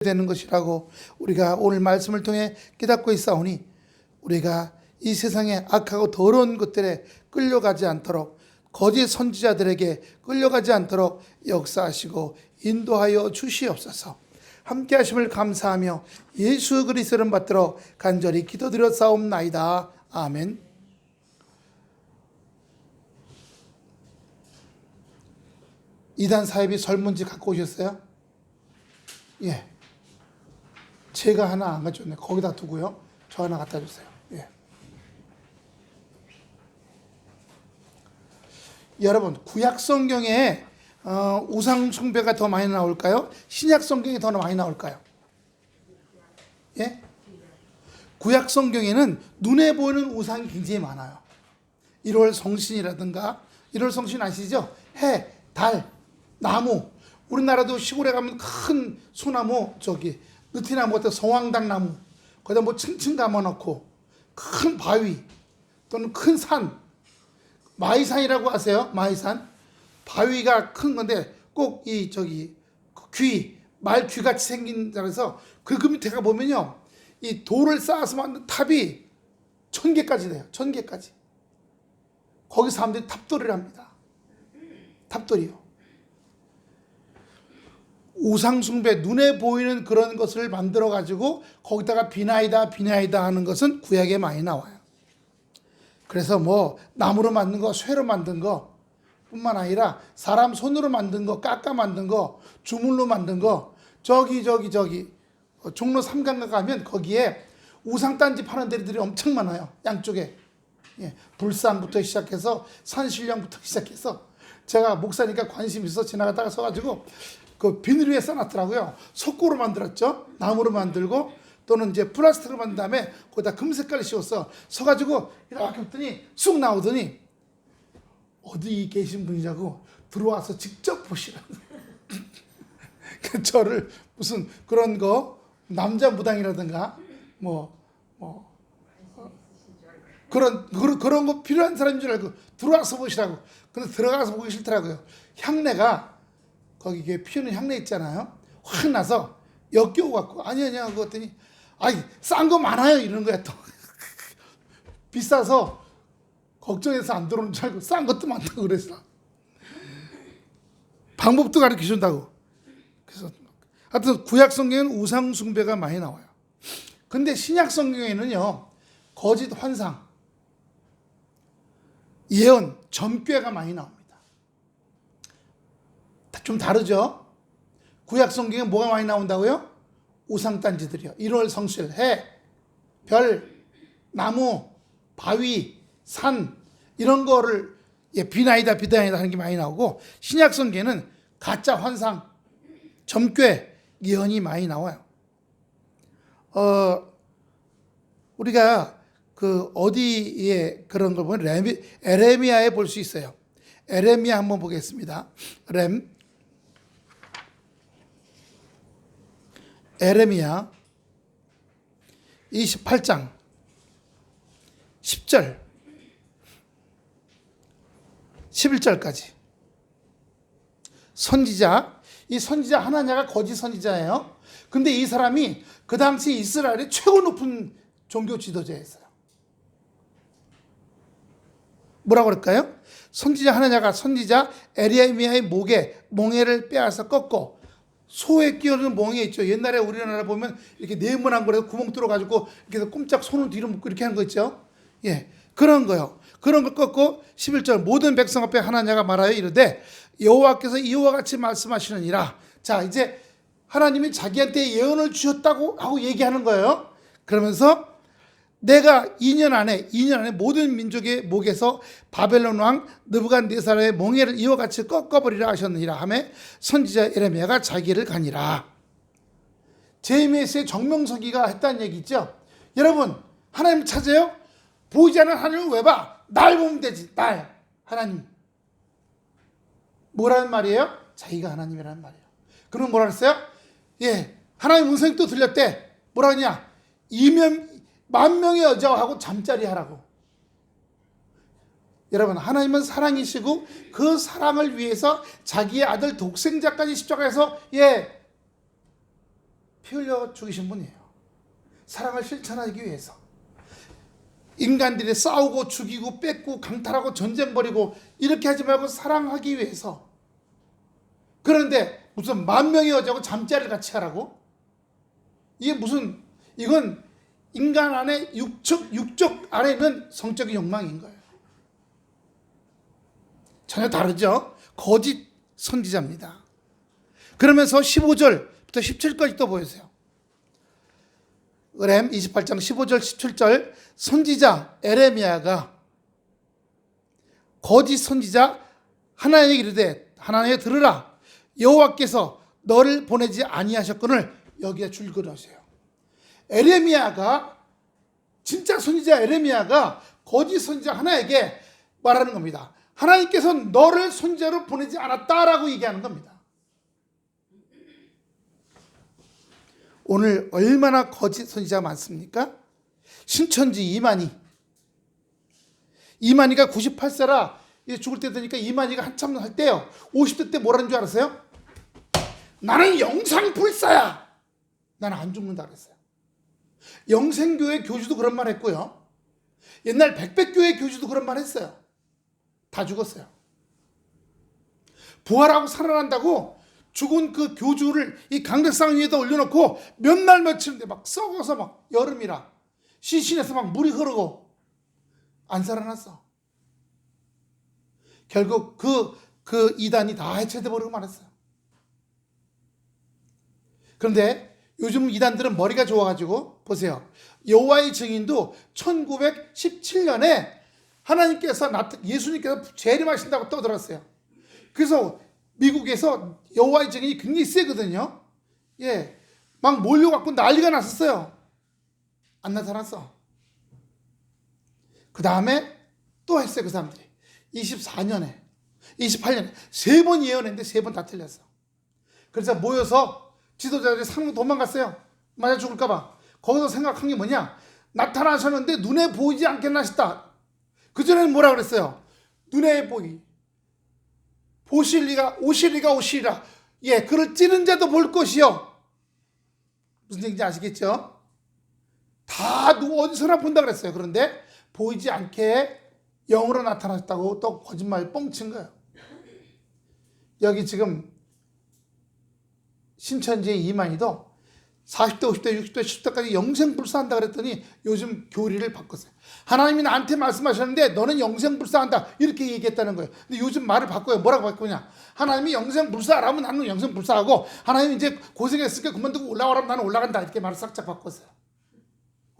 되는 것이라고 우리가 오늘 말씀을 통해 깨닫고 있사오니, 우리가 이 세상의 악하고 더러운 것들에 끌려가지 않도록, 거짓 선지자들에게 끌려가지 않도록 역사하시고 인도하여 주시옵소서. 함께 하심을 감사하며 예수 그리스도를 받들어 간절히 기도드렸사옵나이다. 아멘. 이단 사입이 설문지 갖고 오셨어요? 예. 제가 하나 안 가져왔네. 거기다 두고요. 저 하나 갖다 주세요. 예. 여러분, 구약 성경에 우상 숭배가 더 많이 나올까요? 신약 성경이 더 많이 나올까요? 예? 구약 성경에는 눈에 보이는 우상이 굉장히 많아요. 1월 성신이라든가, 1월 성신 아시죠? 해, 달, 나무. 우리나라도 시골에 가면 큰 소나무, 느티나무 같은 성황당 나무, 거기다 뭐 층층 감아놓고, 큰 바위 또는 큰 산, 마이산이라고 아세요? 마이산. 바위가 큰 건데 꼭 말귀 같이 생긴 데라서 그 밑에가 보면요, 이 돌을 쌓아서 만든 탑이 1000개까지 돼요. 1000개까지. 거기 사람들이 탑돌이를 합니다. 탑돌이요. 우상숭배, 눈에 보이는 그런 것을 만들어 가지고 거기다가 비나이다 하는 것은 구약에 많이 나와요. 그래서 뭐 나무로 만든 거, 쇠로 만든 거 뿐만 아니라 사람 손으로 만든 거, 깎아 만든 거, 주물로 만든 거, 종로 3강가 가면 거기에 우상단지 파는 데들이 엄청 많아요. 양쪽에. 예, 불산부터 시작해서 산신령부터 시작해서, 제가 목사니까 관심 있어 지나가다가 서가지고 그 비닐 위에 써놨더라고요. 석고로 만들었죠. 나무로 만들고 또는 이제 플라스틱으로 만든 다음에 거기다 금색깔을 씌웠어. 서가지고 이렇게 했더니 쑥 나오더니 어디 계신 분이냐고 들어와서 직접 보시라고. 저를 무슨 그런 거 남자 무당이라든가 그런 거 필요한 사람인 줄 알고 들어와서 보시라고. 근데 들어가서 보기 싫더라고요. 향내가, 거기에 피우는 향내 있잖아요. 확 나서 역겨워 갖고 아니야 하고 했더니, 싼 거 많아요 이러는 거야. 또 비싸서 걱정해서 안 들어오는 줄 알고 싼 것도 많다고 그랬어. 방법도 가르쳐 준다고. 그래서 하여튼 구약 성경에는 우상 숭배가 많이 나와요. 근데 신약 성경에는요, 거짓 환상, 예언, 점괘가 많이 나옵니다. 좀 다르죠? 구약 성경에 뭐가 많이 나온다고요? 우상단지들이요. 1월 성실, 해, 별, 나무, 바위, 산, 이런 거를 비나이다 하는 게 많이 나오고, 신약 성경에는 가짜 환상, 점괘, 예언이 많이 나와요. 우리가 어디에 그런 걸 보면 에레미야에 볼 수 있어요. 에레미야 한번 보겠습니다. 에레미야 28장 10절 11절까지. 선지자, 이 선지자 하나냐가 거짓 선지자예요. 근데 이 사람이 그 당시 이스라엘의 최고 높은 종교 지도자였어요. 뭐라고 그럴까요? 선지자 하나냐가 선지자 에레미야의 목에 멍에를 빼앗아 꺾고, 소에 끼우는 멍에 있죠. 옛날에 우리나라 보면 이렇게 네모난 거라서 구멍 뚫어가지고 이렇게 꼼짝 손을 뒤로 묶고 이렇게 하는 거 있죠. 예, 그런 거요. 그런 거 꺾고 11절, 모든 백성 앞에 하나냐가 말하여 이르되 여호와께서 이와 같이 말씀하시느니라. 자, 이제 하나님이 자기한테 예언을 주셨다고 하고 얘기하는 거예요. 그러면서 내가 2년 안에 모든 민족의 목에서 바벨론 왕 느부갓네살의 멍에를 이와 같이 꺾어버리라 하셨느니라 하매 선지자 에레미야가 자기를 가니라. 제이메스의 정명석이가 했다는 얘기 있죠. 여러분, 하나님 찾아요? 보이지 않는 하나님을 왜 봐? 날 보면 되지. 날. 하나님. 뭐라는 말이에요? 자기가 하나님이라는 말이에요. 그럼 뭐라 그랬어요? 예, 하나님 음성이 또 들렸대. 뭐라 하냐? 10,000명의 여자하고 잠자리 하라고. 여러분, 하나님은 사랑이시고 그 사랑을 위해서 자기의 아들 독생자까지 십자가에서 피 흘려 죽이신 분이에요. 사랑을 실천하기 위해서. 인간들이 싸우고 죽이고 뺏고 강탈하고 전쟁 벌이고 이렇게 하지 말고 사랑하기 위해서. 그런데 무슨 10,000명의 여자하고 잠자리를 같이 하라고? 이게 무슨, 이건 인간 안에 육적 안에 있는 성적인 욕망인 거예요. 전혀 다르죠? 거짓 선지자입니다. 그러면서 15절부터 17절까지 또 보여주세요. 으렘 28장 15절 17절 선지자 에레미야가 거짓 선지자 하나님에게 이르되 하나님에 들으라 여호와께서 너를 보내지 아니하셨거늘 여기에 줄거리하세요. 에레미야가 진짜 선지자 에레미야가 거짓 선지자 하나에게 말하는 겁니다. 하나님께서 너를 선지자로 보내지 않았다라고 얘기하는 겁니다. 오늘 얼마나 거짓 선지자가 많습니까? 신천지 이만희가 98세라 죽을 때 되니까 이만희가 한참 할 때요. 50대 때 뭐라는 줄 알았어요? 나는 영상불사야. 나는 안 죽는다 그랬어요. 영생교회 교주도 그런 말 했고요. 옛날 백백교회 교주도 그런 말 했어요. 다 죽었어요. 부활하고 살아난다고 죽은 그 교주를 이 강대상 위에다 올려놓고 몇 날 며칠인데 막 썩어서 막 여름이라 시신에서 막 물이 흐르고 안 살아났어. 결국 그 이단이 다 해체돼 버리고 말았어요. 그런데 요즘 이단들은 머리가 좋아가지고 보세요. 여호와의 증인도 1917년에 하나님께서 예수님께서 재림하신다고 떠들었어요. 그래서 미국에서 여호와의 증인이 굉장히 세거든요. 예, 막 몰려갖고 난리가 났었어요. 안 나타났어. 그 다음에 또 했어요. 그 사람들이 24년에 28년에 3번 예언했는데 3번 다 틀렸어. 그래서 모여서 지도자들이 상로 도망갔어요. 맞아 죽을까봐. 거기서 생각한 게 뭐냐, 나타나셨는데 눈에 보이지 않겠나 싶다. 그전에는 뭐라 그랬어요? 눈에 오실 리가 오시리라. 예, 그를 찌른 자도 볼 것이요. 무슨 얘기인지 아시겠죠? 다 어디서나 본다 그랬어요. 그런데 보이지 않게 영으로 나타났다고 또 거짓말 뻥친 거예요. 여기 지금 신천지의 이만희도 40대, 50대, 60대, 70대까지 영생불사한다 그랬더니 요즘 교리를 바꿨어요. 하나님이 나한테 말씀하셨는데 너는 영생불사한다 이렇게 얘기했다는 거예요. 근데 요즘 말을 바꿔요. 뭐라고 바꾸냐? 하나님이 영생불사하라면 나는 영생불사하고, 하나님이 이제 고생했으니까 그만두고 올라가라면 나는 올라간다 이렇게 말을 싹짝 바꿨어요.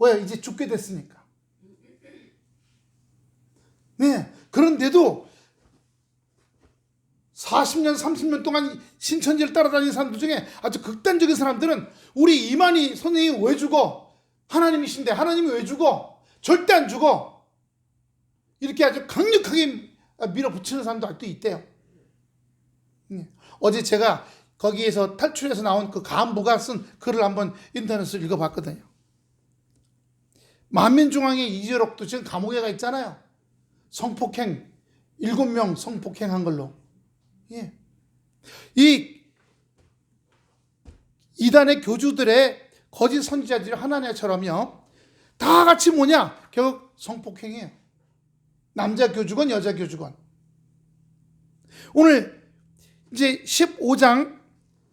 왜? 이제 죽게 됐으니까. 네. 그런데도 40년, 30년 동안 신천지를 따라다니는 사람들 중에 아주 극단적인 사람들은 우리 이만희 선생님이 왜 죽어? 하나님이신데 하나님이 왜 죽어? 절대 안 죽어. 이렇게 아주 강력하게 밀어붙이는 사람도 아직도 있대요. 어제 제가 거기에서 탈출해서 나온 그 간부가 쓴 글을 한번 인터넷에서 읽어봤거든요. 만민중앙의 이재록도 지금 감옥에 가 있잖아요. 성폭행 7명 성폭행한 걸로. 예. 이 이단의 교주들의 거짓 선지자들이 하나냐처럼요, 다 같이 뭐냐? 결국 성폭행이에요. 남자 교주건 여자 교주건. 오늘 이제 15장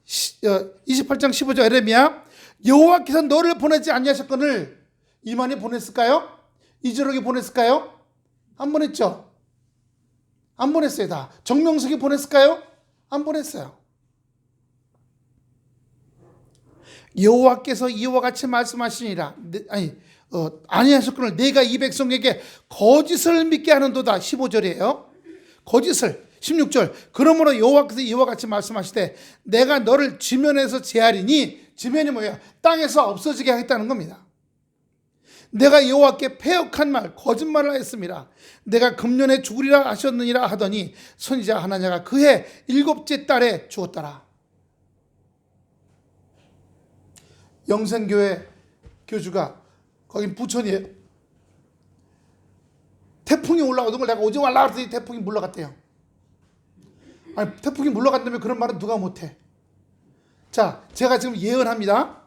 28장 15절 에레미야, 여호와께서 너를 보내지 아니하셨거늘. 이만희 보냈을까요? 이재록이 보냈을까요? 안 보냈죠. 안 보냈어요. 다 정명석이 보냈을까요? 안 보냈어요. 여호와께서 이와 같이 말씀하시니라. 아니하셨거늘 내가 이 백성에게 거짓을 믿게 하는도다. 15절이에요. 거짓을. 16절 그러므로 여호와께서 이와 같이 말씀하시되 내가 너를 지면에서 제하리니. 지면이 뭐예요? 땅에서 없어지게 하겠다는 겁니다. 내가 여호와께 패역한 말 거짓말을 했습니다. 내가 금년에 죽으리라 하셨느니라 하더니 선지자 하나냐가 그해 7째 달에 죽었더라. 영생교회 교주가, 거긴 부천이에요. 태풍이 올라오던 걸 내가 오지 말라 그랬더니 태풍이 물러갔대요. 아니, 태풍이 물러간다면 그런 말은 누가 못해. 자, 제가 지금 예언합니다.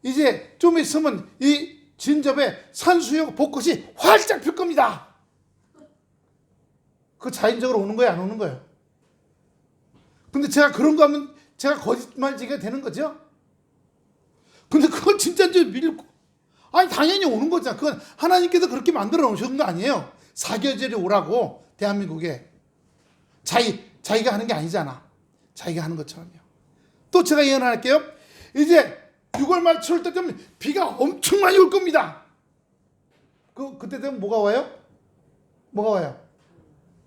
이제 좀 있으면 이 진접에 산수유 벚꽃이 활짝 필 겁니다. 그 자연적으로 오는 거예요, 안 오는 거예요? 근데 제가 그런 거 하면 제가 거짓말지가 되는 거죠? 근데 그걸 진짜인지 믿고, 아니 당연히 오는 거잖아. 그건 하나님께서 그렇게 만들어 놓으신 거 아니에요. 사계절이 오라고. 대한민국에 자기가 하는 게 아니잖아. 자기가 하는 것처럼요. 또 제가 예언할게요. 이제 6월 말 7월 때 되면 비가 엄청 많이 올 겁니다. 그때 되면 뭐가 와요? 뭐가 와요?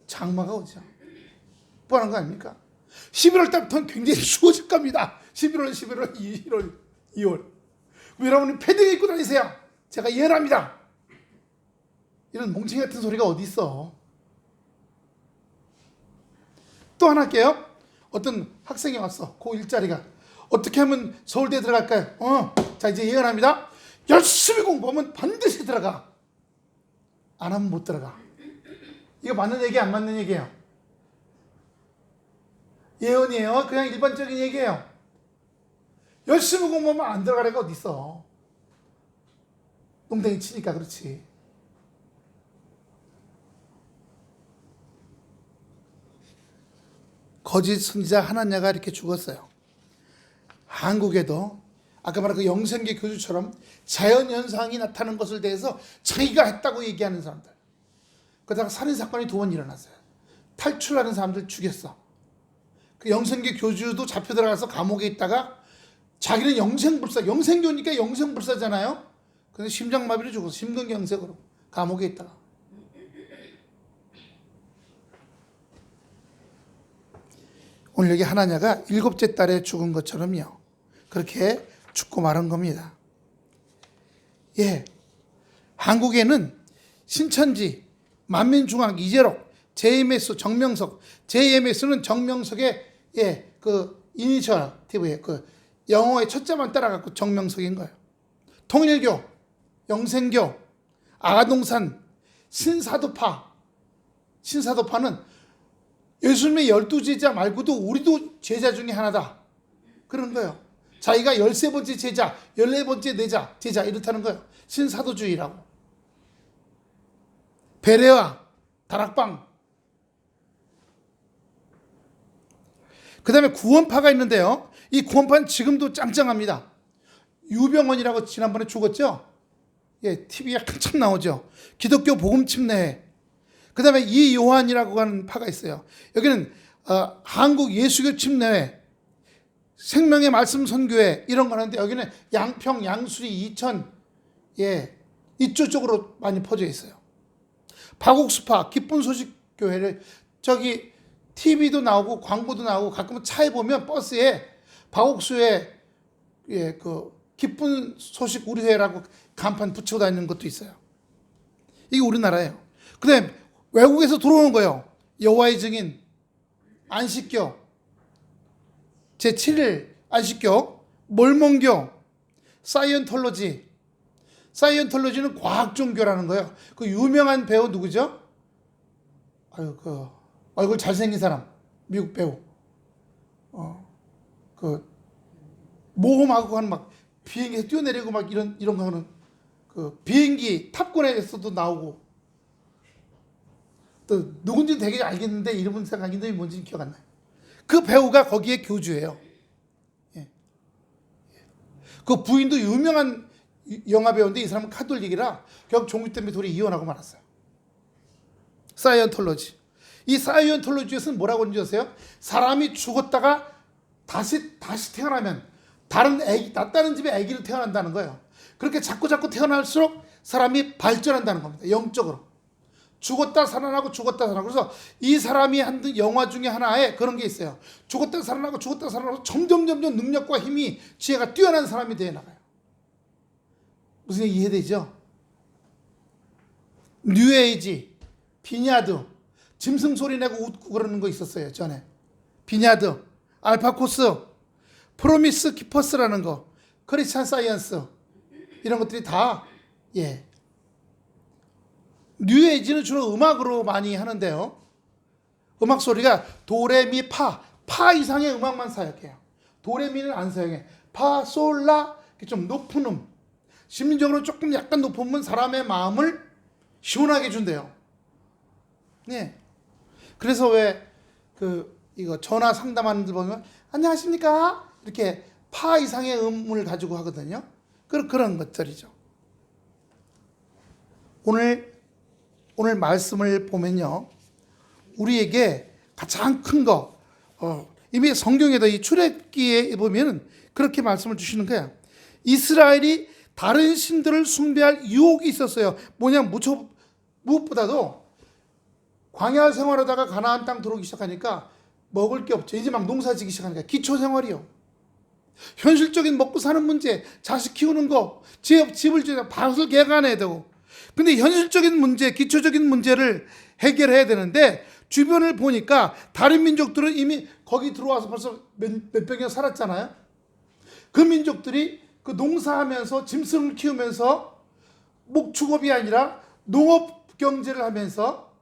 장마가 오죠. 뻔한 거 아닙니까? 11월 달부터는 굉장히 추워질 겁니다. 11월, 11월, 1월, 2월. 여러분이 패딩 입고 다니세요. 제가 예언합니다. 이런 몽둥이 같은 소리가 어디 있어? 또 하나 할게요. 어떤 학생이 왔어. 고1짜리가. 어떻게 하면 서울대에 들어갈까요? 자, 이제 예언합니다. 열심히 공부하면 반드시 들어가. 안 하면 못 들어가. 이거 맞는 얘기, 안 맞는 얘기예요? 예언이에요. 그냥 일반적인 얘기예요. 열심히 공부하면 안 들어갈 애가 어디 있어? 농땡이 치니까 그렇지. 거짓 선지자 하나냐가 이렇게 죽었어요. 한국에도 아까 말한 그 영생계 교주처럼 자연현상이 나타나는 것을 대해서 자기가 했다고 얘기하는 사람들. 그러다가 살인사건이 2번 일어났어요. 탈출하는 사람들 죽였어. 그 영생계 교주도 잡혀 들어가서 감옥에 있다가 자기는 영생불사, 영생교니까 영생불사잖아요. 근데 심장마비로 죽었어. 심근경색으로 감옥에 있다가. 오늘 여기 하나냐가 7째 달에 죽은 것처럼요. 그렇게 죽고 말한 겁니다. 예. 한국에는 신천지, 만민중앙, 이재록, JMS, 정명석, JMS는 정명석의 그 이니셔티브에 그 영어의 첫자만 따라갖고 정명석인 거예요. 통일교, 영생교, 아가동산, 신사도파는 예수님의 12제자 말고도 우리도 제자 중에 하나다. 그런 거예요. 자기가 13번째 제자, 14번째 제자 이렇다는 거예요. 신사도주의라고. 베레와, 다락방. 그 다음에 구원파가 있는데요. 이 구원파는 지금도 짱짱합니다. 유병원이라고 지난번에 죽었죠? 예, TV에 한참 나오죠. 기독교 복음 침례회. 그 다음에 이요한이라고 하는 파가 있어요. 여기는 한국 예수교 침례회, 생명의 말씀 선교회 이런 거 하는데 여기는 양평, 양수리, 이천 이쪽으로 많이 퍼져 있어요. 박옥수파, 기쁜 소식 교회를 저기 TV도 나오고 광고도 나오고 가끔 차에 보면 버스에 박옥수의 그 기쁜 소식 우리 회라고 간판 붙이고 다니는 것도 있어요. 이게 우리나라예요. 그다음에 외국에서 들어오는 거예요. 여호와의 증인, 안식교, 제7일 안식교, 몰몬교, 사이언톨로지. 사이언톨로지는 과학 종교라는 거예요. 그 유명한 배우 누구죠? 그 얼굴 잘생긴 사람, 미국 배우. 그 모험하고 하는 막 비행기에서 뛰어내리고 막 이런 거 하는 그 비행기 탑건에서도 나오고. 또 누군지 되게 알겠는데 이름은 생각인데 뭔지 기억 안 나요. 그 배우가 거기에 교주예요. 예. 그 부인도 유명한 영화 배우인데 이 사람은 카톨릭이라 결국 종교 때문에 둘이 이혼하고 말았어요. 사이언톨로지. 이 사이언톨로지에서는 뭐라고 하는지 아세요? 사람이 죽었다가 다시 태어나면 다른 낫다는 집에 아기를 태어난다는 거예요. 그렇게 자꾸 태어날수록 사람이 발전한다는 겁니다. 영적으로. 죽었다 살아나고 죽었다 살아나고. 그래서 이 사람이 한 영화 중에 하나에 그런 게 있어요. 죽었다 살아나고 점점 능력과 힘이 지혜가 뛰어난 사람이 되어 나가요. 무슨 얘기 이해되죠? 뉴에이지, 비냐드, 짐승 소리 내고 웃고 그러는 거 있었어요. 전에 비냐드, 알파코스, 프로미스 키퍼스라는 거, 크리스찬 사이언스 이런 것들이 다 뉴에이지는 주로 음악으로 많이 하는데요. 음악 소리가 도레미 파 이상의 음악만 사용해요. 도레미는 안 사용해. 파, 솔, 라, 좀 높은 심리적으로 조금 약간 높으면 사람의 마음을 시원하게 준대요. 네. 그래서 왜 이거 전화 상담하는 분들 보면 안녕하십니까? 이렇게 파 이상의 음을 가지고 하거든요. 그런 것들이죠. 오늘 말씀을 보면요. 우리에게 가장 큰 거, 이미 성경에도 이 출애굽기에 보면 그렇게 말씀을 주시는 거예요. 이스라엘이 다른 신들을 숭배할 유혹이 있었어요. 뭐냐, 무엇보다도 광야 생활하다가 가나안 땅 들어오기 시작하니까 먹을 게 없죠. 이제 막 농사 짓기 시작하니까 기초 생활이요. 현실적인 먹고 사는 문제, 자식 키우는 거, 집을 지어 밭을 개간해야 되고. 근데 현실적인 문제, 기초적인 문제를 해결해야 되는데 주변을 보니까 다른 민족들은 이미 거기 들어와서 벌써 몇백 년 살았잖아요. 그 민족들이 그 농사하면서 짐승을 키우면서 목축업이 아니라 농업 경제를 하면서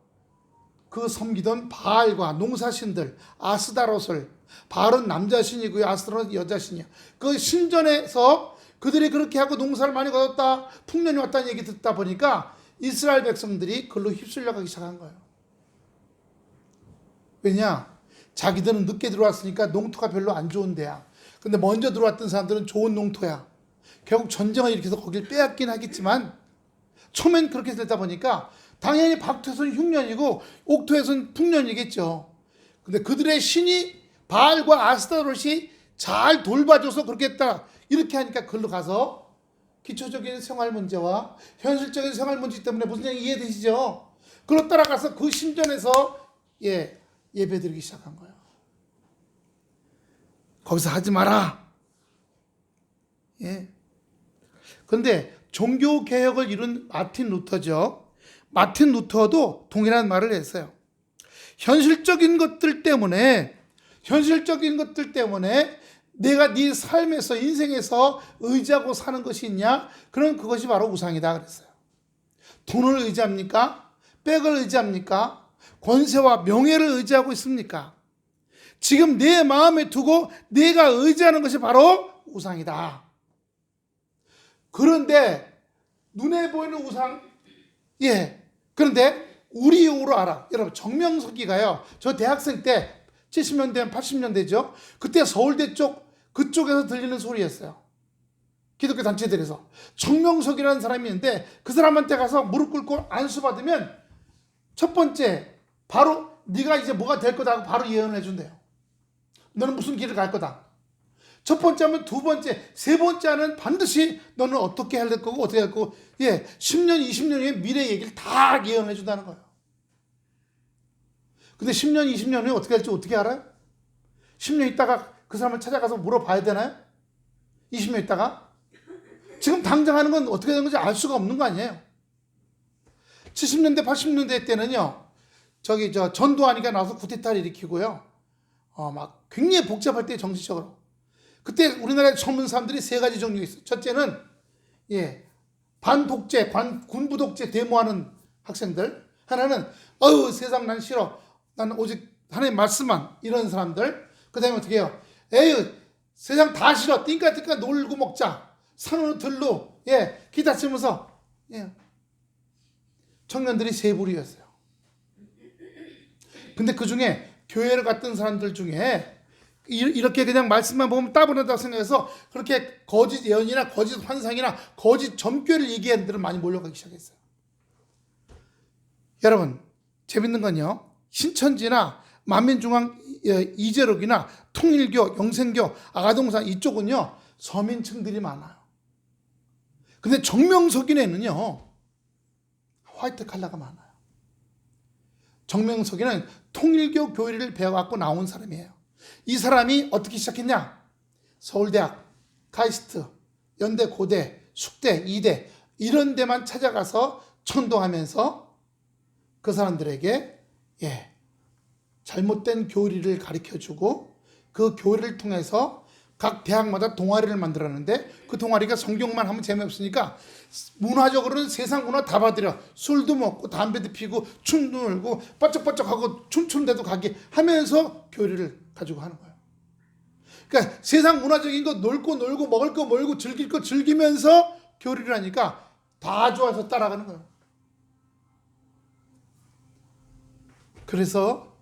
그 섬기던 바알과 농사신들, 아스다롯을, 바알은 남자신이고요, 아스다롯은 여자신이요. 그 신전에서 그들이 그렇게 하고 농사를 많이 거뒀다, 풍년이 왔다는 얘기 듣다 보니까 이스라엘 백성들이 그걸로 휩쓸려 가기 시작한 거예요. 왜냐? 자기들은 늦게 들어왔으니까 농토가 별로 안 좋은 데야. 근데 먼저 들어왔던 사람들은 좋은 농토야. 결국 전쟁을 일으켜서 거길 빼앗긴 하겠지만 처음엔 그렇게 되다 보니까 당연히 박토에서는 흉년이고 옥토에서는 풍년이겠죠. 근데 그들의 신이 바알과 아스타롯이 잘 돌봐줘서 그렇게 했다. 이렇게 하니까 그걸로 가서 기초적인 생활 문제와 현실적인 생활 문제 때문에 무슨 얘기 이해되시죠? 그걸 따라가서 그 신전에서 예배드리기 시작한 거예요. 거기서 하지 마라. 그런데 종교개혁을 이룬 마틴 루터죠. 마틴 루터도 동일한 말을 했어요. 현실적인 것들 때문에 내가 네 삶에서, 인생에서 의지하고 사는 것이 있냐? 그럼 그것이 바로 우상이다 그랬어요. 돈을 의지합니까? 백을 의지합니까? 권세와 명예를 의지하고 있습니까? 지금 내 마음에 두고 내가 의지하는 것이 바로 우상이다. 그런데 눈에 보이는 우상, 그런데 우리 용어로 알아. 여러분, 정명석이가요, 저 대학생 때 70년대, 80년대죠. 그때 서울대 그쪽에서 들리는 소리였어요. 기독교 단체들에서. 정명석이라는 사람이 있는데 그 사람한테 가서 무릎 꿇고 안수받으면 첫 번째, 바로 네가 이제 뭐가 될 거다 하고 바로 예언을 해준대요. 너는 무슨 길을 갈 거다. 첫 번째 하면 두 번째, 세 번째 하는 반드시 너는 어떻게 할 거고 어떻게 할 거고 10년, 20년 후에 미래 얘기를 다 예언해 준다는 거예요. 근데 10년, 20년 후에 어떻게 할지 어떻게 알아요? 10년 있다가 그 사람을 찾아가서 물어봐야 되나요? 20년 있다가? 지금 당장 하는 건 어떻게 되는 건지 알 수가 없는 거 아니에요? 70년대, 80년대 때는요, 전두환이가 나와서 쿠데타를 일으키고요, 막 굉장히 복잡할 때 정치적으로. 그때 우리나라에 젊은 사람들이 세 가지 종류가 있어요. 첫째는, 반독재, 군부 독재 데모하는 학생들. 하나는, 세상 난 싫어. 난 오직 하나님 말씀만. 이런 사람들. 그 다음에 어떻게 해요? 세상 다 싫어. 띵까띵까 놀고 먹자. 산으로 들로, 기타 치면서, 청년들이 세 부류였어요. 근데 그 중에 교회를 갔던 사람들 중에 이렇게 그냥 말씀만 보면 따분하다고 생각해서 그렇게 거짓 예언이나 거짓 환상이나 거짓 점괘를 얘기하는 데를 많이 몰려가기 시작했어요. 여러분, 재밌는 건요, 신천지나 만민중앙 이재록이나 통일교, 영생교, 아가동산 이쪽은요 서민층들이 많아요. 근데 정명석이네는요 화이트 칼라가 많아요. 정명석이는 통일교 교리를 배워갖고 나온 사람이에요. 이 사람이 어떻게 시작했냐? 서울대학, 카이스트, 연대, 고대, 숙대, 이대 이런 데만 찾아가서 천도하면서 그 사람들에게 잘못된 교리를 가르쳐주고 그 교리를 통해서 각 대학마다 동아리를 만들었는데 그 동아리가 성경만 하면 재미없으니까 문화적으로는 세상 문화 다 받으려 술도 먹고 담배도 피고 춤도 놀고 뻗쩍뻗쩍하고 춤추는 데도 가게 하면서 교리를 가지고 하는 거예요. 그러니까 세상 문화적인 거 놀고 놀고 먹을 거 먹고 즐길 거 즐기면서 교류를 하니까 다 좋아서 따라가는 거예요. 그래서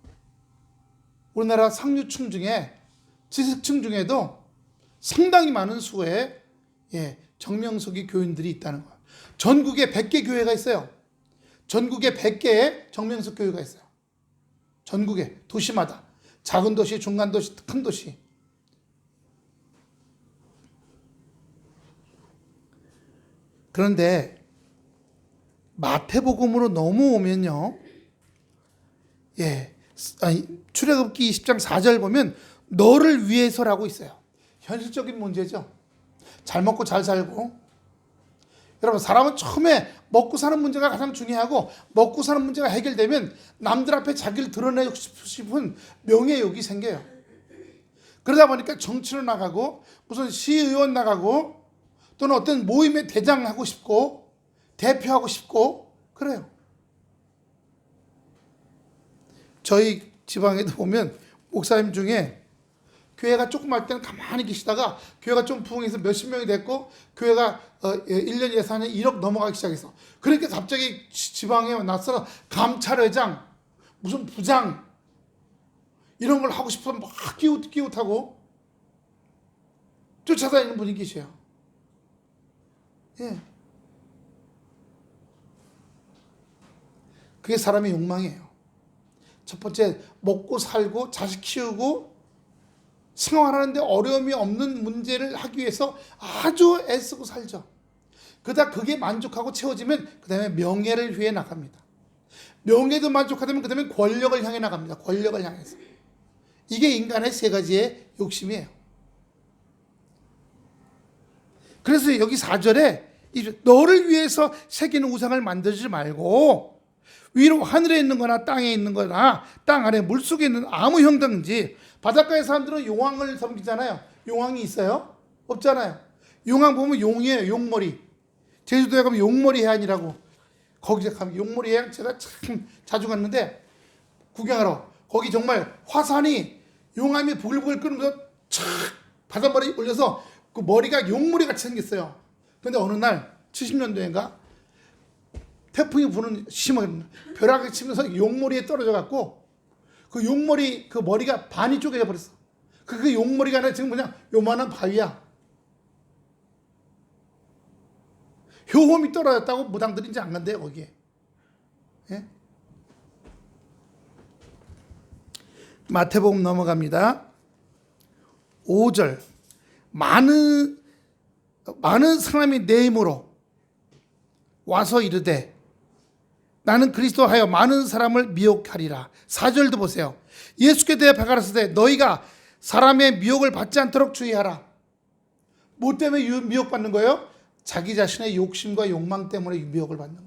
우리나라 상류층 중에 지식층 중에도 상당히 많은 수의 정명석이 교인들이 있다는 거예요. 전국에 100개 교회가 있어요. 전국에 100개의 정명석 교회가 있어요. 전국에 도시마다 작은 도시, 중간 도시, 큰 도시. 그런데 마태복음으로 넘어오면요. 출애굽기 20장 4절 보면 너를 위해서라고 있어요. 현실적인 문제죠. 잘 먹고 잘 살고. 여러분, 사람은 처음에 먹고 사는 문제가 가장 중요하고, 먹고 사는 문제가 해결되면 남들 앞에 자기를 드러내고 싶은 명예욕이 생겨요. 그러다 보니까 정치로 나가고 무슨 시의원 나가고 또는 어떤 모임의 대장하고 싶고 대표하고 싶고 그래요. 저희 지방에도 보면 목사님 중에 교회가 조금 할 때는 가만히 계시다가 교회가 좀 부흥해서 몇십 명이 됐고 교회가 1년 예산이 1억 넘어가기 시작했어. 그러니까 갑자기 지방에 나서 감찰회장, 무슨 부장 이런 걸 하고 싶어서 막 끼웃하고 쫓아다니는 분이 계셔요. 그게 사람의 욕망이에요. 첫 번째, 먹고 살고 자식 키우고 생활하는데 어려움이 없는 문제를 하기 위해서 아주 애쓰고 살죠. 그러다 그게 만족하고 채워지면 그 다음에 명예를 위해 나갑니다. 명예도 만족하다면 그 다음에 권력을 향해 나갑니다. 권력을 향해서. 이게 인간의 세 가지의 욕심이에요. 그래서 여기 4절에 너를 위해서 새기는 우상을 만들지 말고 위로 하늘에 있는 거나 땅에 있는 거나 땅 아래 물속에 있는 아무 형상인지. 바닷가의 사람들은 용왕을 섬기잖아요. 용왕이 있어요? 없잖아요. 용왕 보면 용이에요. 용머리. 제주도에 가면 용머리 해안이라고. 거기 가면 용머리 해안 제가 참 자주 갔는데 구경하러. 거기 정말 화산이 용암이 부글부글 끓으면서 촥 바닷물이 올려서 그 머리가 용머리 같이 생겼어요. 근데 어느 날 70년도인가 태풍이 부는 심하게 벼락이 치면서 용머리에 떨어져 갖고 그 용머리 그 머리가 반이 쪼개져 버렸어. 그 용머리가 아니라 지금 그냥 요만한 바위야. 효험이 떨어졌다고 무당들이 이제 안 간대요 거기에. 마태복음 넘어갑니다. 5절 많은 사람이 내 힘으로 와서 이르되 나는 그리스도하여 많은 사람을 미혹하리라. 4절도 보세요. 예수께 대하여 가라사대 너희가 사람의 미혹을 받지 않도록 주의하라. 뭐 때문에 미혹받는 거예요? 자기 자신의 욕심과 욕망 때문에 미혹을 받는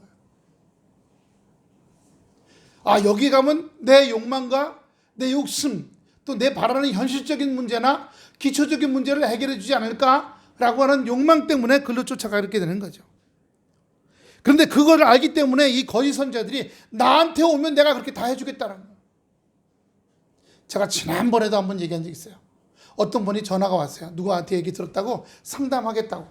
거예요. 여기 가면 내 욕망과 내 욕심 또 내 바라는 현실적인 문제나 기초적인 문제를 해결해 주지 않을까라고 하는 욕망 때문에 글로 쫓아가게 되는 거죠. 그런데 그거를 알기 때문에 이 거짓 선지자들이 나한테 오면 내가 그렇게 다 해주겠다는 거예요. 제가 지난번에도 한번 얘기한 적 있어요. 어떤 분이 전화가 왔어요. 누구한테 얘기 들었다고 상담하겠다고.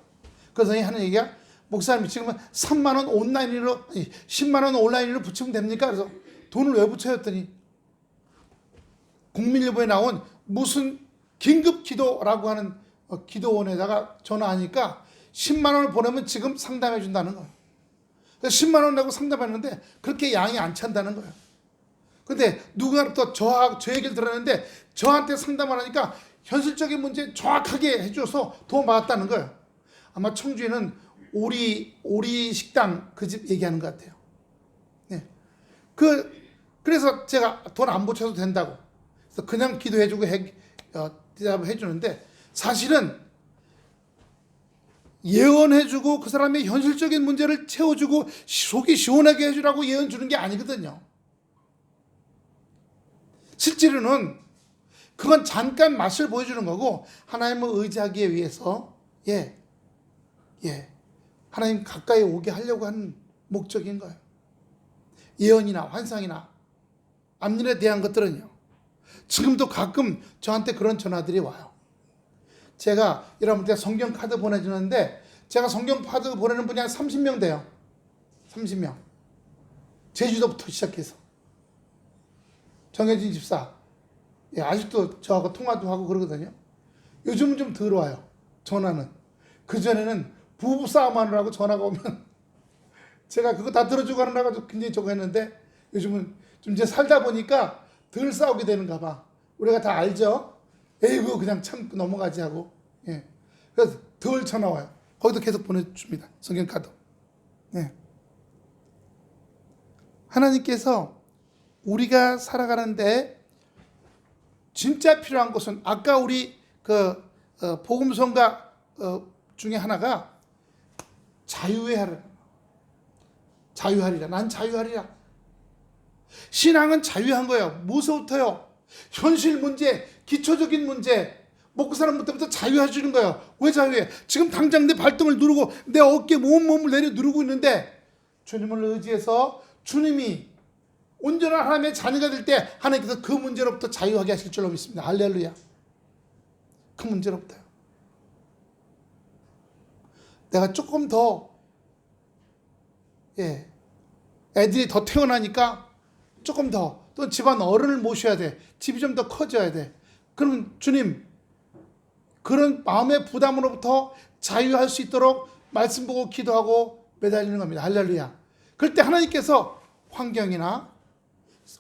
그래서 하는 얘기가 목사님 지금은 3만 원 온라인으로 10만 원 온라인으로 붙이면 됩니까? 그래서 돈을 왜 붙여요? 했더니 국민일보에 나온 무슨 긴급 기도라고 하는 기도원에다가 전화하니까 10만 원을 보내면 지금 상담해 준다는 거예요. 10만 원 내고 상담했는데 그렇게 양이 안 찬다는 거예요. 근데 누군가 또 저 얘기를 들었는데 저한테 상담을 하니까 현실적인 문제 정확하게 해줘서 도움 받았다는 거예요. 아마 청주에는 오리 식당 그 집 얘기하는 것 같아요. 그래서 제가 돈 안 붙여도 된다고. 그래서 그냥 기도해주고 대답을 해주는데 사실은 예언해주고 그 사람의 현실적인 문제를 채워주고 속이 시원하게 해주라고 예언 주는 게 아니거든요. 실제로는 그건 잠깐 맛을 보여주는 거고 하나님을 의지하기 위해서 하나님 가까이 오게 하려고 하는 목적인 거예요. 예언이나 환상이나 앞일에 대한 것들은요. 지금도 가끔 저한테 그런 전화들이 와요. 제가 여러분한테 성경 카드 보내주는데 제가 성경 카드 보내는 분이 한 30명 돼요. 30명. 제주도부터 시작해서. 정혜진 집사. 예, 아직도 저하고 통화도 하고 그러거든요. 요즘은 좀 덜 와요. 전화는. 그전에는 부부싸움 하느라고 전화가 오면 제가 그거 다 들어주고 하느라고 굉장히 저거 했는데 요즘은 좀 이제 살다 보니까 덜 싸우게 되는가 봐. 우리가 다 알죠? 에이구 그냥 참고 넘어가지 하고. 예. 그래서 덜 전화 와요. 거기도 계속 보내줍니다. 성경 카드. 예. 하나님께서 우리가 살아가는데 진짜 필요한 것은 아까 우리 복음성가 중에 하나가 자유하리라. 난 자유하리라. 신앙은 자유한 거예요. 무엇부터요? 현실 문제, 기초적인 문제, 먹고 사는 것부터 자유해 주는 거예요. 왜 자유해? 지금 당장 내 발등을 누르고 내 어깨 몸을 내려 누르고 있는데 주님을 의지해서 주님이 온전한 하나님의 자녀가 될 때 하나님께서 그 문제로부터 자유하게 하실 줄로 믿습니다. 할렐루야. 그 문제로부터요. 내가 조금 더 애들이 더 태어나니까 조금 더 또 집안 어른을 모셔야 돼. 집이 좀 더 커져야 돼. 그러면 주님 그런 마음의 부담으로부터 자유할 수 있도록 말씀 보고 기도하고 매달리는 겁니다. 할렐루야. 그럴 때 하나님께서 환경이나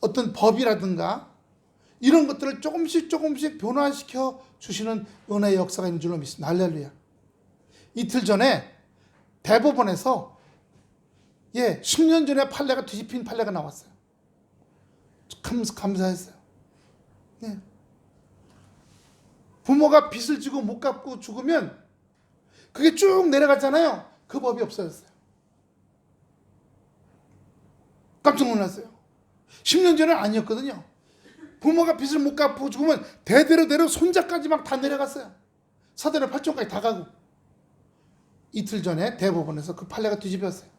어떤 법이라든가 이런 것들을 조금씩 변화시켜 주시는 은혜의 역사가 있는 줄로 믿습니다. 할렐루야. 이틀 전에 대법원에서 10년 전에 판례가 뒤집힌 판례가 나왔어요. 감사했어요. 부모가 빚을 지고 못 갚고 죽으면 그게 쭉 내려가잖아요. 그 법이 없어졌어요. 깜짝 놀랐어요. 10년 전은 아니었거든요. 부모가 빚을 못 갚고 죽으면 대대로 손자까지 막 다 내려갔어요. 사돈의 8종까지 다 가고. 이틀 전에 대법원에서 그 판례가 뒤집혔어요.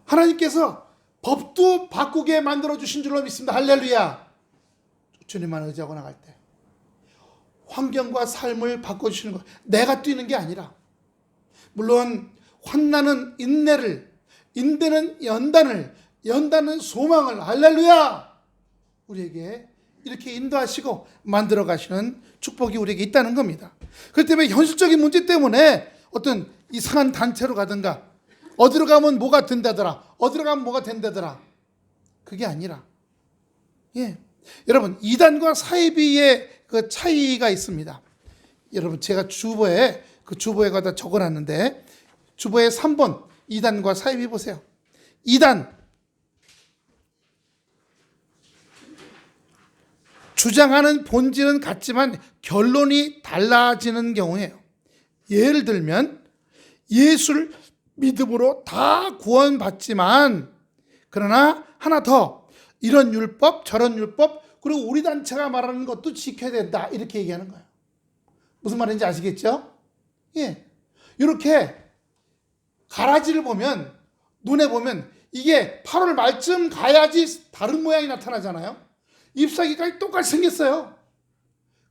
하나님께서 법도 바꾸게 만들어 주신 줄로 믿습니다. 할렐루야. 주님만 의지하고 나갈 때 환경과 삶을 바꿔주시는 것, 내가 뛰는 게 아니라, 물론 환난은 인내를, 인내는 연단을, 연단은 소망을, 할렐루야, 우리에게 이렇게 인도하시고 만들어 가시는 축복이 우리에게 있다는 겁니다. 그렇기 때문에 현실적인 문제 때문에 어떤 이상한 단체로 가든가 어디로 가면 뭐가 된다더라, 어디로 가면 뭐가 된다더라, 그게 아니라, 여러분 이단과 사이비의 그 차이가 있습니다. 여러분 제가 주보에 갖다 적어놨는데 주보에 3번 이단과 사이비 보세요. 이단 주장하는 본질은 같지만 결론이 달라지는 경우예요. 예를 들면 예수를 믿음으로 다 구원받지만 그러나 하나 더, 이런 율법 저런 율법 그리고 우리 단체가 말하는 것도 지켜야 된다, 이렇게 얘기하는 거예요. 무슨 말인지 아시겠죠? 이렇게 가라지를 보면, 눈에 보면 이게 8월 말쯤 가야지 다른 모양이 나타나잖아요. 잎사귀까지 똑같이 생겼어요.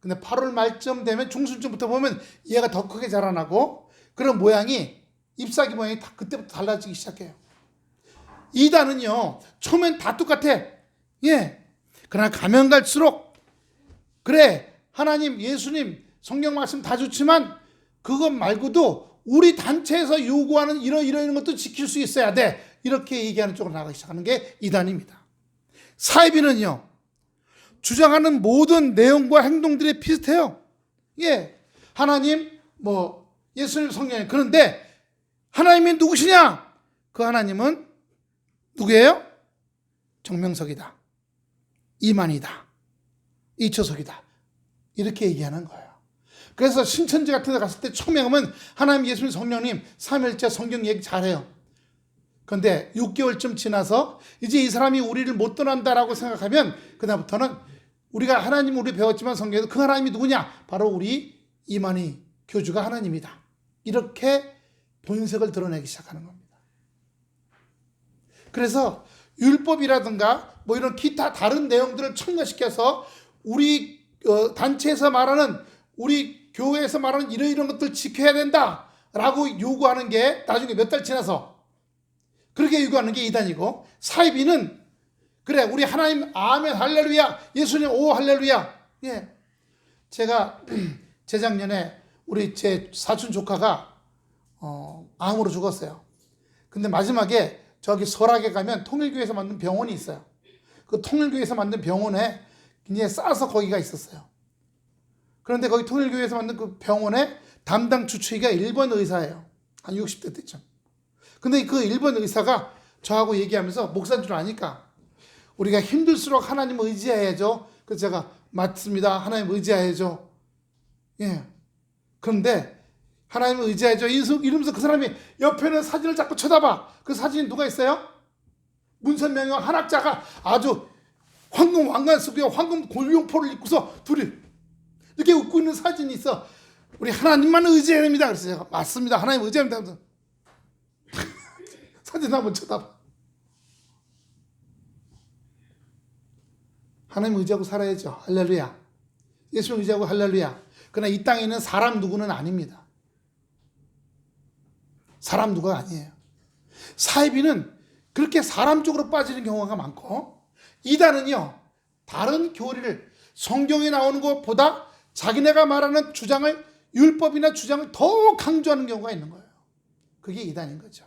근데 8월 말쯤 되면 중순쯤부터 보면 얘가 더 크게 자라나고 그런 모양이, 잎사귀 모양이 다 그때부터 달라지기 시작해요. 이단은요 처음엔 다 똑같아. 그러나 가면 갈수록, 그래 하나님 예수님 성경 말씀 다 좋지만 그것 말고도 우리 단체에서 요구하는 이런 것도 지킬 수 있어야 돼, 이렇게 얘기하는 쪽으로 나가기 시작하는 게 이단입니다. 사이비는요 주장하는 모든 내용과 행동들이 비슷해요. 하나님 예수님 성령님, 그런데 하나님이 누구시냐? 그 하나님은 누구예요? 정명석이다, 이만이다, 이초석이다, 이렇게 얘기하는 거예요. 그래서 신천지 같은 데 갔을 때 처음에 가면 하나님 예수님 성령님 삼일째 성경 얘기 잘해요. 그런데 6개월쯤 지나서 이제 이 사람이 우리를 못 떠난다라고 생각하면 그다음부터는 우리가 하나님 우리 배웠지만 성경에서 그 하나님이 누구냐? 바로 우리 이만희 교주가 하나님이다, 이렇게 본색을 드러내기 시작하는 겁니다. 그래서 율법이라든가 이런 기타 다른 내용들을 첨가시켜서 우리 단체에서 말하는 우리 교회에서 말하는 이런 것들 지켜야 된다라고 요구하는 게 나중에 몇 달 지나서 그렇게 요구하는 게 이단이고, 사이비는 그래 우리 하나님 아멘 할렐루야, 예수님 오 할렐루야. 예, 제가 재작년에 우리 제 사촌 조카가 암으로 죽었어요. 근데 마지막에 저기 설악에 가면 통일교에서 만든 병원이 있어요. 그 통일교에서 만든 병원에 이제 싸서 거기가 있었어요. 그런데 거기 통일교에서 만든 그 병원에 담당 주치의가 일본 의사예요. 한 60대 때쯤. 근데 그 일본 의사가 저하고 얘기하면서, 목사인 줄 아니까 우리가 힘들수록 하나님 의지해야죠. 그래서 제가 맞습니다, 하나님 의지해야죠. 예. 그런데 하나님 의지해야죠 이러면서 그 사람이 옆에는 사진을 자꾸 쳐다봐. 그 사진이 누가 있어요? 문선명이와 한학자가 아주 황금 왕관수비와 황금 골룡포를 입고서 둘이 이렇게 웃고 있는 사진이 있어. 우리 하나님만 의지해야 됩니다. 그래서 제가 맞습니다, 하나님 의지합니다 하면서 사진 한번 쳐다봐. 하나님 의지하고 살아야죠. 할렐루야. 예수 의지하고 할렐루야. 그러나 이 땅에 있는 사람 누구는 아닙니다. 사람 누구가 아니에요. 사이비는 그렇게 사람 쪽으로 빠지는 경우가 많고, 이단은요 다른 교리를, 성경에 나오는 것보다 자기네가 말하는 주장을, 율법이나 주장을 더 강조하는 경우가 있는 거예요. 그게 이단인 거죠.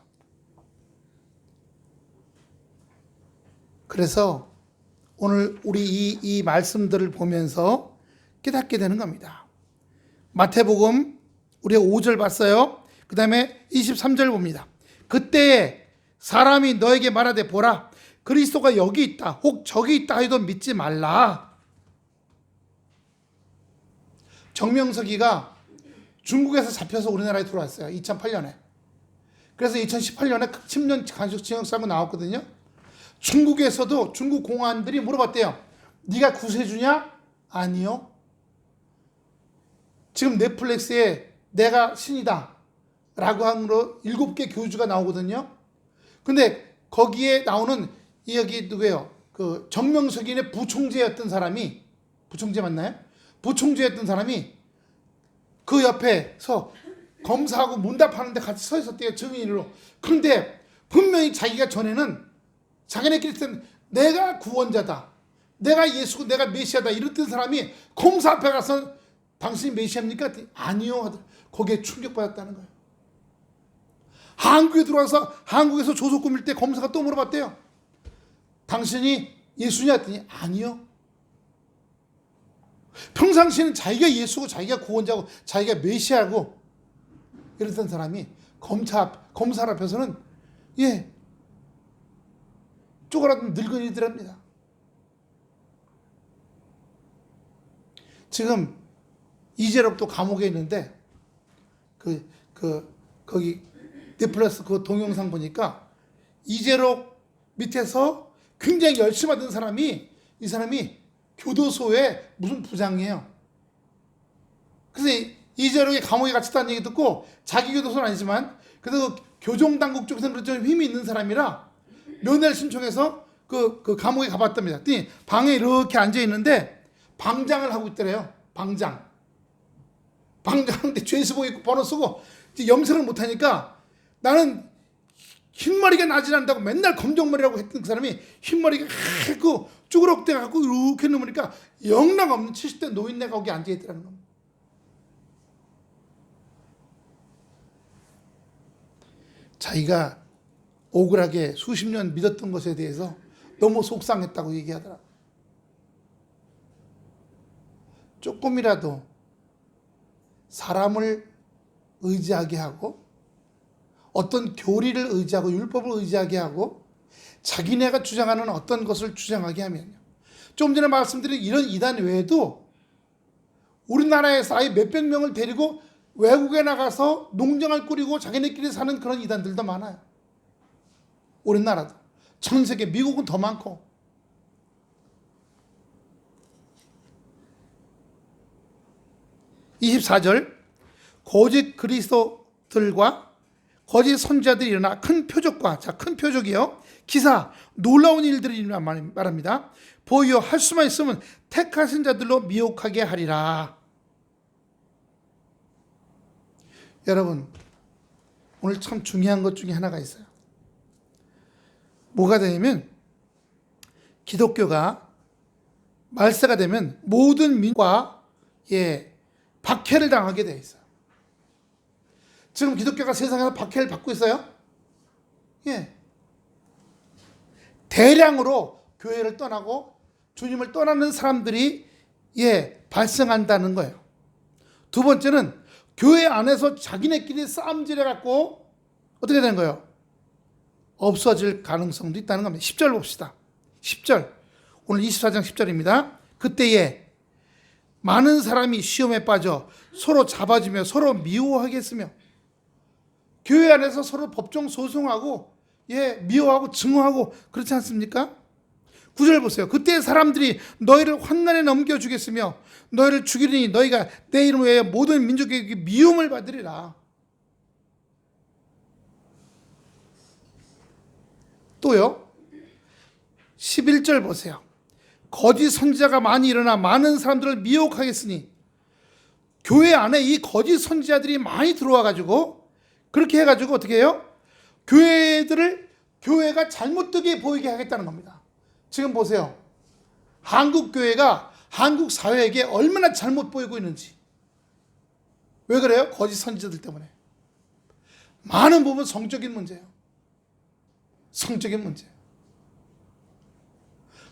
그래서 오늘 우리 이 말씀들을 보면서 깨닫게 되는 겁니다. 마태복음 우리가 5절 봤어요. 그 다음에 23절 봅니다. 그때에 사람이 너에게 말하되 보라 그리스도가 여기 있다 혹 저기 있다 해도 믿지 말라. 정명석이가 중국에서 잡혀서 우리나라에 들어왔어요. 2008년에. 그래서 2018년에 10년 간첩징역 사고 나왔거든요. 중국에서도 중국 공안들이 물어봤대요. 네가 구세주냐? 아니요. 지금 넷플릭스에 내가 신이다 라고 함으로 7개 교주가 나오거든요. 근데 거기에 나오는 여기 누구예요? 그 정명석인의 부총재였던 사람이, 부총재 맞나요? 부총재였던 사람이 그 옆에서 검사하고 문답하는데 같이 서 있었대요, 증인으로. 그런데 분명히 자기가 전에는 자기네끼리 내가 구원자다, 내가 예수고 내가 메시아다 이랬던 사람이 검사 앞에 가서 당신이 메시아입니까? 아니요. 거기에 충격받았다는 거예요. 한국에 들어와서 한국에서 조속 꾸밀 때 검사가 또 물어봤대요. 당신이 예수냐 했더니 아니요. 평상시에는 자기가 예수고 자기가 구원자고 자기가 메시아고 이랬던 사람이 검사 앞에서는 쪼그라든 늙은이들입니다. 지금 이재록도 감옥에 있는데 거기 넷플릭스 그 동영상 보니까 이재록 밑에서 굉장히 열심히 하던 사람이, 이 사람이 교도소에 무슨 부장이에요. 그래서 이재록이 감옥에 갇혔다는 얘기 듣고, 자기 교도소는 아니지만 그래도 교정당국 쪽에서는 좀 힘이 있는 사람이라 면회를 신청해서 그 감옥에 가봤답니다. 방에 이렇게 앉아 있는데 방장을 하고 있더래요. 방장하는데 죄수복 입고 번호 쓰고 염색을 못하니까, 나는 흰머리가 나지 않는다고 맨날 검정머리라고 했던 그 사람이 흰머리가 하얗고 쭈그럭대 갖고 이렇게 넘으니까 영락 없는 70대 노인네가 거기 앉아 있더라는 겁니다. 자기가 억울하게 수십 년 믿었던 것에 대해서 너무 속상했다고 얘기하더라. 조금이라도 사람을 의지하게 하고 어떤 교리를 의지하고 율법을 의지하게 하고 자기네가 주장하는 어떤 것을 주장하게 하면요, 좀 전에 말씀드린 이런 이단 외에도 우리나라에서 아예 몇백 명을 데리고 외국에 나가서 농장을 꾸리고 자기네끼리 사는 그런 이단들도 많아요. 우리나라도. 전 세계, 미국은 더 많고. (24절) 거짓 그리스도들과 거짓 선지자들이 일어나 큰 표적과, 자, 큰 표적이요, 기사 놀라운 일들이란 말합니다. 보이어 할 수만 있으면 택하신 자들로 미혹하게 하리라. 여러분, 오늘 참 중요한 것 중에 하나가 있어요. 뭐가 되냐면 기독교가 말세가 되면 모든 민과 박해를 당하게 돼 있어요. 지금 기독교가 세상에서 박해를 받고 있어요? 대량으로 교회를 떠나고 주님을 떠나는 사람들이 발생한다는 거예요. 두 번째는 교회 안에서 자기네끼리 싸움질해 갖고 어떻게 되는 거예요? 없어질 가능성도 있다는 겁니다. 10절 봅시다. 10절. 오늘 24장 10절입니다. 그때에 많은 사람이 시험에 빠져 서로 잡아주며 서로 미워하겠으며, 교회 안에서 서로 법정 소송하고 미워하고 증오하고 그렇지 않습니까? 9절 보세요. 그때 사람들이 너희를 환난에 넘겨주겠으며 너희를 죽이리니 너희가 내 이름을 위하여 모든 민족에게 미움을 받으리라. 또요, 11절 보세요. 거짓 선지자가 많이 일어나 많은 사람들을 미혹하겠으니, 교회 안에 이 거짓 선지자들이 많이 들어와 가지고 그렇게 해가지고 어떻게 해요? 교회가 잘못되게 보이게 하겠다는 겁니다. 지금 보세요. 한국 교회가 한국 사회에게 얼마나 잘못 보이고 있는지. 왜 그래요? 거짓 선지자들 때문에. 많은 부분 성적인 문제예요. 성적인 문제.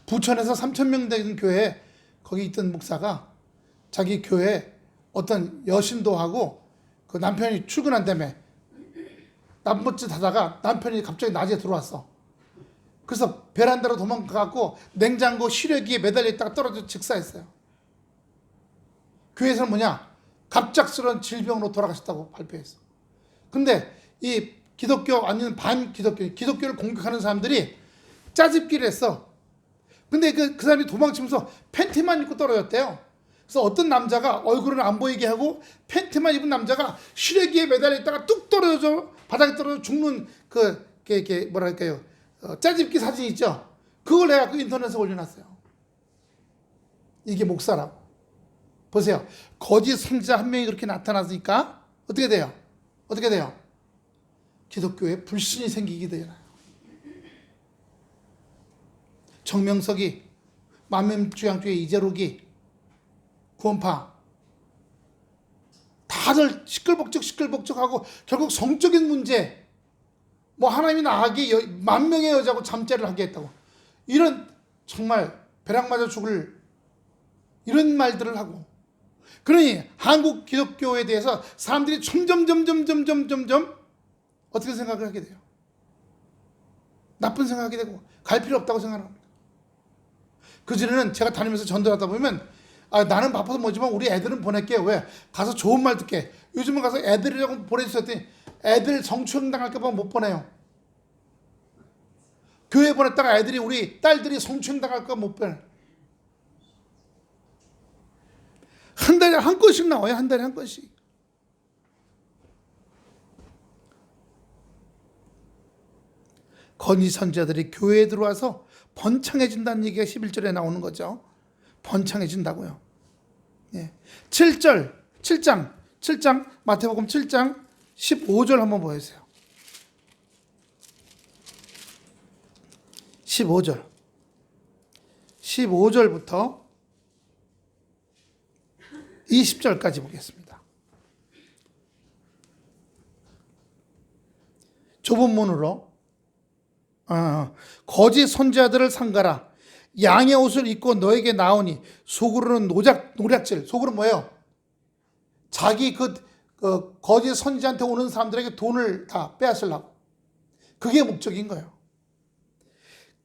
부천에서 3,000명 되는 교회, 거기 있던 목사가 자기 교회에 어떤 여신도 하고 그 남편이 출근한다며 남부짓 하다가 남편이 갑자기 낮에 들어왔어. 그래서 베란다로 도망가갖고 냉장고 시래기에 매달려 있다가 떨어져 직사했어요. 교회에서는 뭐냐? 갑작스러운 질병으로 돌아가셨다고 발표했어. 근데 이 기독교 아니면 기독교를 공격하는 사람들이 짜집기를 했어. 근데 그 사람이 도망치면서 팬티만 입고 떨어졌대요. 그래서 어떤 남자가 얼굴은 안 보이게 하고 팬티만 입은 남자가 시래기에 매달려 있다가 뚝 떨어져 바닥에 떨어져 죽는 뭐랄까요, 짜집기 사진 있죠. 그걸 내가 그 인터넷에 올려놨어요. 이게 목사라고. 보세요. 거짓 선지자 한 명이 그렇게 나타났으니까 어떻게 돼요? 기독교에 불신이 생기게 되잖아요. 정명석이, 만면주양교회 이재록이, 구원파 다들 시끌벅적하고 결국 성적인 문제, 뭐 하나님이 나에게 10,000명의 여자하고 잠자리를 하게 했다고, 이런 정말 벼락 맞아 죽을 이런 말들을 하고, 그러니 한국 기독교에 대해서 사람들이 점점 어떻게 생각을 하게 돼요? 나쁜 생각하게 되고 갈 필요 없다고 생각합니다. 그전에는 제가 다니면서 전도하다 보면 나는 바빠서 뭐지만 우리 애들은 보낼게요. 왜? 가서 좋은 말 듣게. 요즘은 가서 애들이라고 보내주셨더니 애들 성추행 당할까 봐 못 보내요. 교회 보냈다가 애들이, 우리 딸들이 성추행 당할까 봐 못 보내요. 한 달에 한 건씩 나와요. 한 달에 한 건씩. 거짓 선지자들이 교회에 들어와서 번창해진다는 얘기가 11절에 나오는 거죠. 번창해진다고요. 7장 마태복음 7장 15절 한번 보여주세요. 15절부터 20절까지 보겠습니다. 좁은 문으로 거짓 선지자들을 삼가라. 양의 옷을 입고 너에게 나오니 속으로는 노략질. 속으로는 뭐예요? 자기 거짓 선지자한테 오는 사람들에게 돈을 다 빼앗으려고. 그게 목적인 거예요.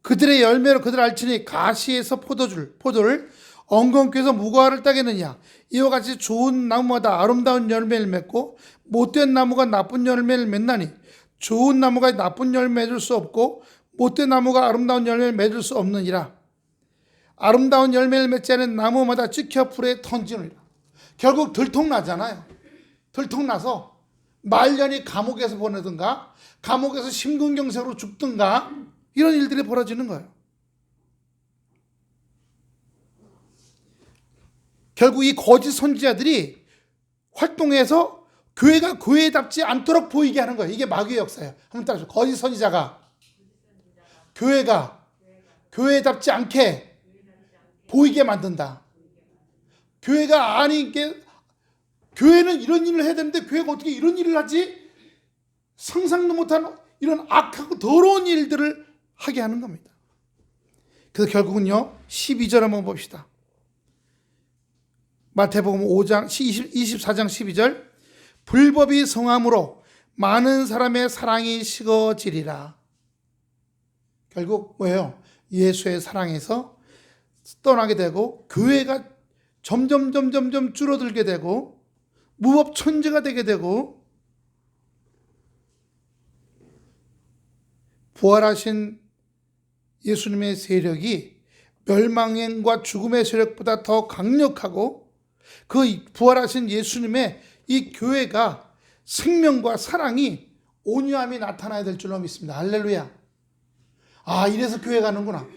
그들의 열매로 그들을 알지니 가시에서 포도를 엉겅퀴에서 무화과를 따겠느냐. 이와 같이 좋은 나무마다 아름다운 열매를 맺고 못된 나무가 나쁜 열매를 맺나니 좋은 나무가 나쁜 열매를 맺을 수 없고 못된 나무가 아름다운 열매를 맺을 수 없느니라. 아름다운 열매를 맺지 않은 나무마다 찍혀 불에 던지느니라. 결국 들통나잖아요. 들통나서 말년이 감옥에서 보내든가 감옥에서 심근경색으로 죽든가 이런 일들이 벌어지는 거예요. 결국 이 거짓 선지자들이 활동해서 교회가 교회답지 않도록 보이게 하는 거예요. 이게 마귀의 역사예요. 한번 따라서 거짓 선지자가 교회가 교회답지 않게 보이게 만든다. 교회가 아닌 게, 교회는 이런 일을 해야 되는데 교회가 어떻게 이런 일을 하지? 상상도 못한 이런 악하고 더러운 일들을 하게 하는 겁니다. 그래서 결국은요, 12절 한번 봅시다. 마태복음 5장 24장 12절, 불법이 성함으로 많은 사람의 사랑이 식어지리라. 결국 뭐예요? 예수의 사랑에서 떠나게 되고 교회가 점점 줄어들게 되고 무법 천지가 되게 되고, 부활하신 예수님의 세력이 멸망과 죽음의 세력보다 더 강력하고, 그 부활하신 예수님의 이 교회가 생명과 사랑이 온유함이 나타나야 될 줄로 믿습니다. 할렐루야. 아, 이래서 교회 가는구나.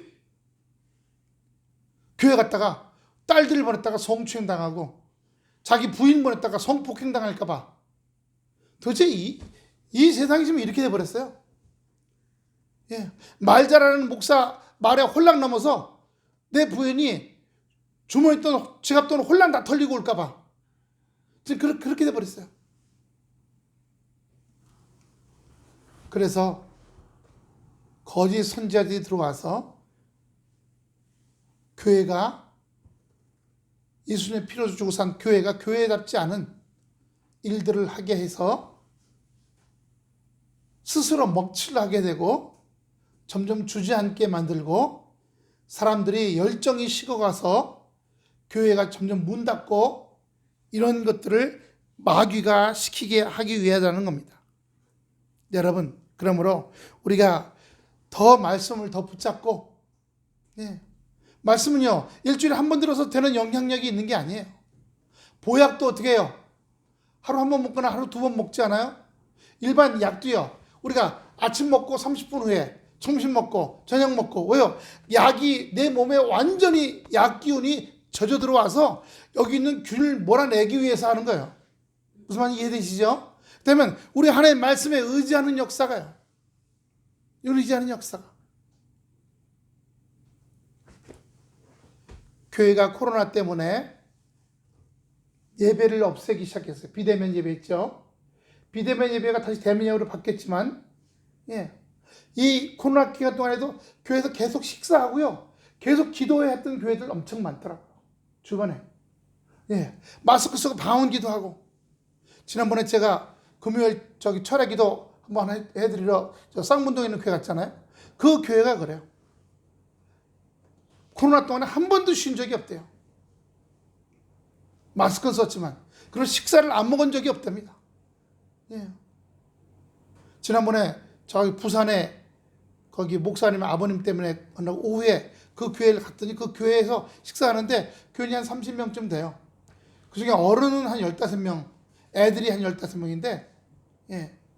교회 갔다가 딸들을 보냈다가 성추행 당하고 자기 부인 보냈다가 성폭행 당할까 봐. 도대체 이 세상이 지금 이렇게 돼버렸어요. 예. 말 잘하는 목사 말에 홀랑 넘어서 내 부인이 주머니 돈, 지갑 돈 홀랑 다 털리고 올까 봐. 지금 그렇게 돼버렸어요. 그래서 거짓 선지자들이 들어와서 교회가, 예수님의 피로 주고 산 교회가 교회답지 않은 일들을 하게 해서 스스로 먹칠을 하게 되고 점점 주저앉게 만들고, 사람들이 열정이 식어가서 교회가 점점 문 닫고, 이런 것들을 마귀가 시키게 하기 위하다는 겁니다. 여러분, 그러므로 우리가 더 말씀을 더 붙잡고, 말씀은요, 일주일에 한 번 들어서 되는 영향력이 있는 게 아니에요. 보약도 어떻게 해요? 하루 한 번 먹거나 하루 두 번 먹지 않아요? 일반 약도요, 우리가 아침 먹고 30분 후에 점심 먹고 저녁 먹고, 왜요? 약이 내 몸에 완전히 약 기운이 젖어 들어와서 여기 있는 균을 몰아내기 위해서 하는 거예요. 무슨 말인지 이해되시죠? 그러면 우리 하나님의 말씀에 의지하는 역사가요. 의지하는 역사가. 교회가 코로나 때문에 예배를 없애기 시작했어요. 비대면 예배 있죠. 비대면 예배가 다시 대면 예배로 바뀌었지만, 이 코로나 기간 동안에도 교회에서 계속 식사하고요, 계속 기도해 했던 교회들 엄청 많더라고요. 주변에. 마스크 쓰고 방언 기도하고. 지난번에 제가 금요일 철야 기도 한번 해드리러 쌍문동에 있는 교회 갔잖아요. 그 교회가 그래요. 코로나 동안에 한 번도 쉰 적이 없대요. 마스크는 썼지만. 그리고 식사를 안 먹은 적이 없답니다. 지난번에 저기 부산에 거기 목사님 아버님 때문에 만나고 오후에 그 교회를 갔더니 그 교회에서 식사하는데 교인이 한 30명쯤 돼요. 그중에 어른은 한 15명, 애들이 한 15명인데,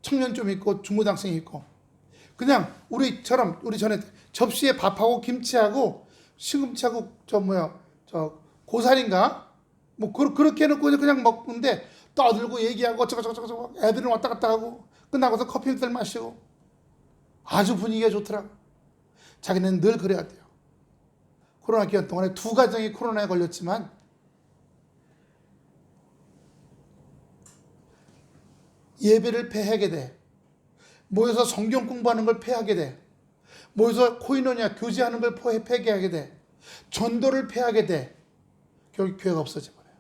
청년 좀 있고 중고등학생이 있고, 그냥 우리 전에 접시에 밥하고 김치하고 시금치하고 고사리인가 뭐 그렇게 해놓고 그냥 먹는데, 떠들고 얘기하고 저거 애들은 왔다 갔다 하고, 끝나고서 커피 한잔 마시고 아주 분위기가 좋더라고. 자기는 늘 그래야 돼요. 코로나 기간 동안에 2가정이 코로나에 걸렸지만 예배를 폐하게 돼. 모여서 성경 공부하는 걸 폐하게 돼. 모여서 코이노냐 교제하는 걸 폐하게 돼. 전도를 폐하게 돼. 결국 교회가 없어져 버려요.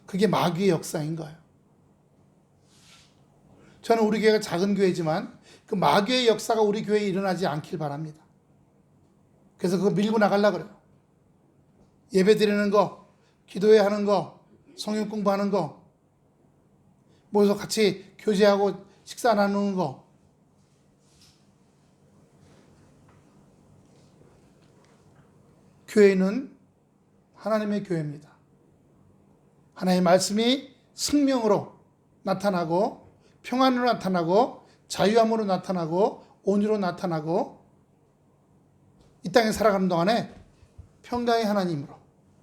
그게 마귀의 역사인 거예요. 저는 우리 교회가 작은 교회지만 그 마귀의 역사가 우리 교회에 일어나지 않길 바랍니다. 그래서 그거 밀고 나가려고 그래요. 예배 드리는 거, 기도해야 하는 거, 성경 공부하는 거, 모여서 같이 교제하고 식사 나누는 거. 교회는 하나님의 교회입니다. 하나님의 말씀이 생명으로 나타나고, 평안으로 나타나고, 자유함으로 나타나고, 온유로 나타나고 이 땅에 살아가는 동안에 평강의 하나님으로,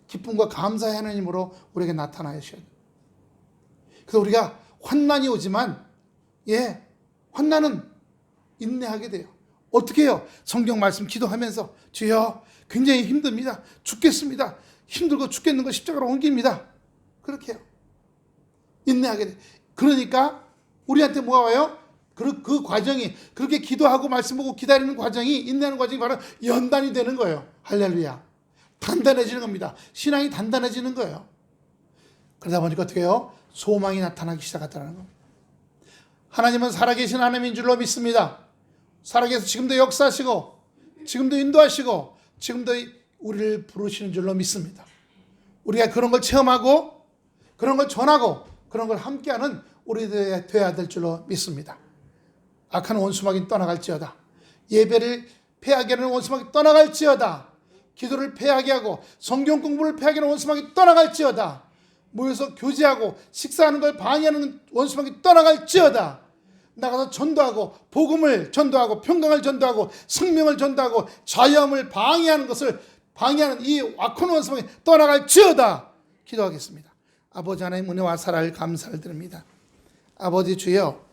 기쁨과 감사의 하나님으로 우리에게 나타나셔야 돼요. 그래서 우리가 환난이 오지만 환난은 인내하게 돼요. 어떻게 해요? 성경 말씀 기도하면서 주여 굉장히 힘듭니다. 죽겠습니다. 힘들고 죽겠는 거 십자가로 옮깁니다. 그렇게 해요. 인내하게 돼요. 그러니까 우리한테 뭐가 와요? 그 과정이, 그렇게 기도하고 말씀 보고 기다리는 과정이, 인내하는 과정이 바로 연단이 되는 거예요. 할렐루야. 단단해지는 겁니다. 신앙이 단단해지는 거예요. 그러다 보니까 어떻게 해요? 소망이 나타나기 시작하더라는 겁니다. 하나님은 살아계신 하나님인 줄로 믿습니다. 살아계셔서 지금도 역사하시고 지금도 인도하시고 지금도 우리를 부르시는 줄로 믿습니다. 우리가 그런 걸 체험하고 그런 걸 전하고 그런 걸 함께하는 우리들이 되어야 될 줄로 믿습니다. 악한 원수마귀는 떠나갈지어다. 예배를 패하게 하는 원수마귀 떠나갈지어다. 기도를 패하게 하고 성경 공부를 패하게 하는 원수마귀 떠나갈지어다. 모여서 교제하고 식사하는 걸 방해하는 원수마귀 떠나갈지어다. 나가서 전도하고 복음을 전도하고 평강을 전도하고 생명을 전도하고 자유함을 방해하는 것을 방해하는 이 악한 원수마귀 떠나갈지어다. 기도하겠습니다. 아버지 하나님 은혜와 사랑을 감사를 드립니다. 아버지 주여,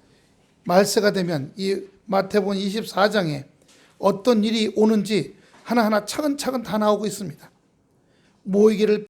말세가 되면 이 마태복음 24장에 어떤 일이 오는지 하나하나 차근차근 다 나오고 있습니다. 모이기를